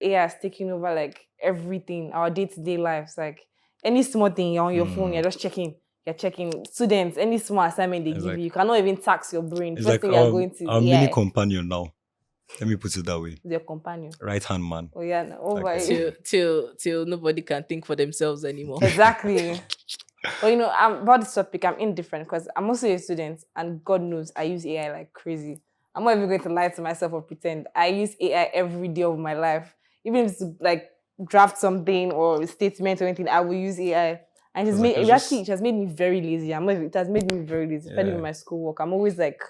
AI has taken over like everything, our day-to-day lives. Like any small thing you're on your phone, you're just checking. You're checking. Students, any small assignment they give you, you cannot even tax your brain. It's First like thing you're going to our AI. mini companion now. Let me put it that way. Your companion. Right hand man. Oh yeah, till nobody can think for themselves anymore. Exactly. But about this topic, I'm indifferent because I'm also a student, and God knows I use AI like crazy. I'm not even going to lie to myself or pretend. I use AI every day of my life. Even if it's like draft something or a statement or anything, I will use AI. And it has made me very lazy. It has made me very lazy, especially with my schoolwork. I'm always like,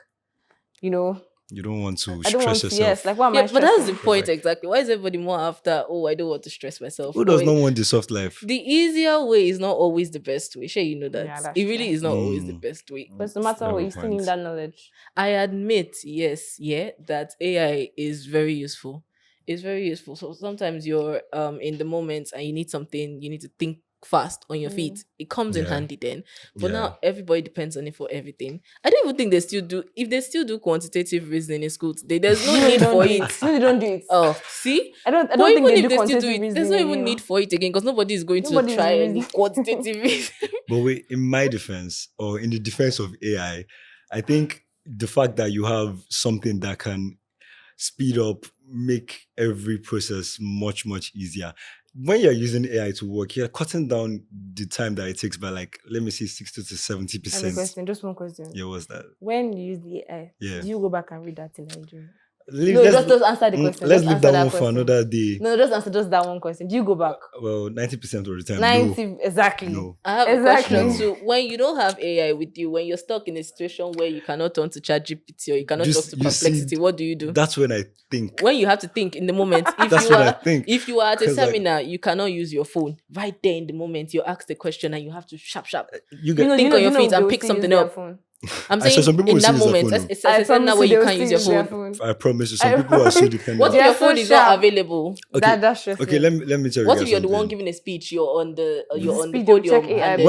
you don't want to I don't stress want to, yourself. yes, like what am I but that's the stressing? point exactly. Why is everybody more after, I don't want to stress myself? Who does not want the soft life? The easier way is not always the best way. Sure, you know that. Yeah, that's it really true. is not always the best way. But no matter what, you still need that knowledge. I admit, that AI is very useful. It's very useful. So sometimes you're in the moment and you need something, you need to think fast on your feet. It comes in handy then. But now everybody depends on it for everything. I don't even think they still do. If they still do quantitative reasoning in school today, there's no need for it. No, they don't do it. Oh, see? I don't think they do quantitative reasoning. There's not even need for it again because nobody is going to try any quantitative reasoning. But wait, in my defense, or in the defense of AI, I think the fact that you have something that can speed up, make every process much, much easier. When you're using AI to work, you're cutting down the time that it takes by like, let me see, 60 to 70%. I have a question, just one question. Yeah, what's that? When you use the AI, do you go back and read that in Nigerian? Just answer the question. Let's leave that one for another day. No, just answer just that one question. Do you go back? Well, 90% of the time. 90, no. Exactly. No. I have a question too. When you don't have AI with you, when you're stuck in a situation where you cannot turn to ChatGPT or you cannot talk to Perplexity, what do you do? That's when I think. When you have to think in the moment. If you are at a seminar, you cannot use your phone. Right there in the moment, you ask the question and you have to sharp. Think on your feet and pick something up. I'm saying some people in that moment, it's a seminar where you can't use your phone. I promise you, some people are so dependent. What if your phone is not available? Okay, that's true. Okay, let me tell you. What if you're the one giving a speech? You're on the podium.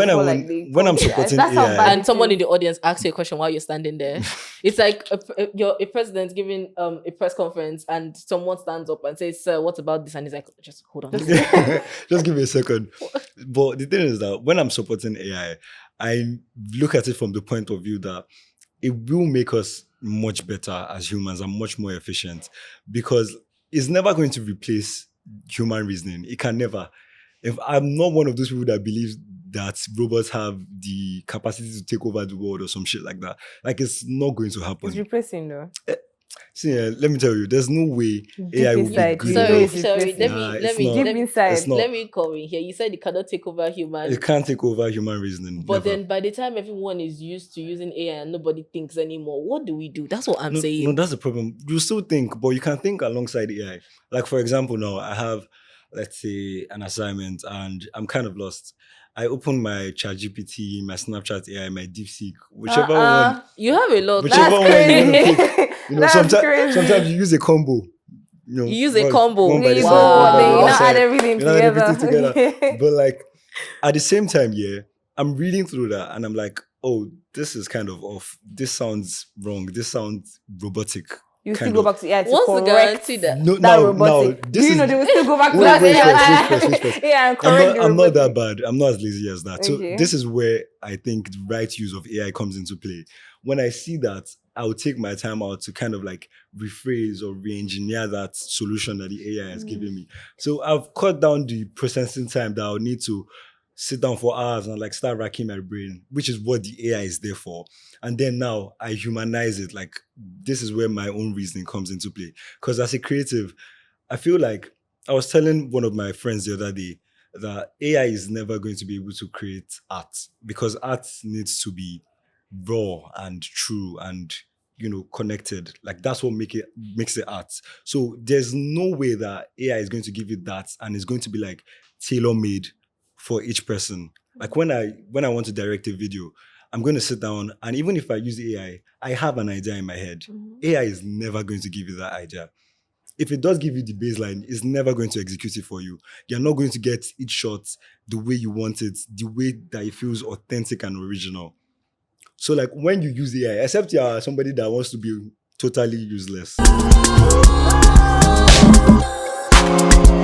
When I'm supporting AI, and someone in the audience asks you a question while you're standing there, it's like you're a president giving a press conference, and someone stands up and says, "Sir, what about this?" And he's like, "Just hold on, just give me a second." But the thing is that when I'm supporting AI, I look at it from the point of view that it will make us much better as humans and much more efficient, because it's never going to replace human reasoning. It can never. If I'm not one of those people that believes that robots have the capacity to take over the world or some shit like that. Like, it's not going to happen. It's replacing though. See, let me tell you, there's no way AI will be good. Sorry, let me come in here. You said it cannot take over human. It can't take over human reasoning. But then by the time everyone is used to using AI and nobody thinks anymore, what do we do? That's what I'm saying. No, that's the problem. You still think, but you can think alongside AI. Like, for example, now I have, let's say, an assignment and I'm kind of lost. I open my ChatGPT, my Snapchat AI, my DeepSeek, whichever one. You have a lot. Whichever one you pick. Sometimes you use a combo. You use a combo. Then you add everything together. But like, at the same time, I'm reading through that and I'm like, oh, this is kind of off. This sounds wrong. This sounds robotic. You still go back to AI to what's the guarantee that? Robotic. Do you know they will still go back to that? Yeah, I'm not that bad. I'm not as lazy as that. So this is where I think the right use of AI comes into play. When I see that, I'll take my time out to kind of like rephrase or re-engineer that solution that the AI has given me. So I've cut down the processing time that I'll need to sit down for hours and like start racking my brain, which is what the AI is there for. And then now I humanize it. Like, this is where my own reasoning comes into play. Because as a creative, I feel like I was telling one of my friends the other day that AI is never going to be able to create art, because art needs to be raw and true and, connected. Like, that's what makes it art. So there's no way that AI is going to give you that and it's going to be like tailor-made for each person. Like, when I want to direct a video, I'm going to sit down, and even if I use AI, I have an idea in my head. AI is never going to give you that idea. If it does give you the baseline, it's never going to execute it for you. You're not going to get each shot the way you want it, the way that it feels authentic and original. So like, when you use AI, except you're somebody that wants to be totally useless. bye.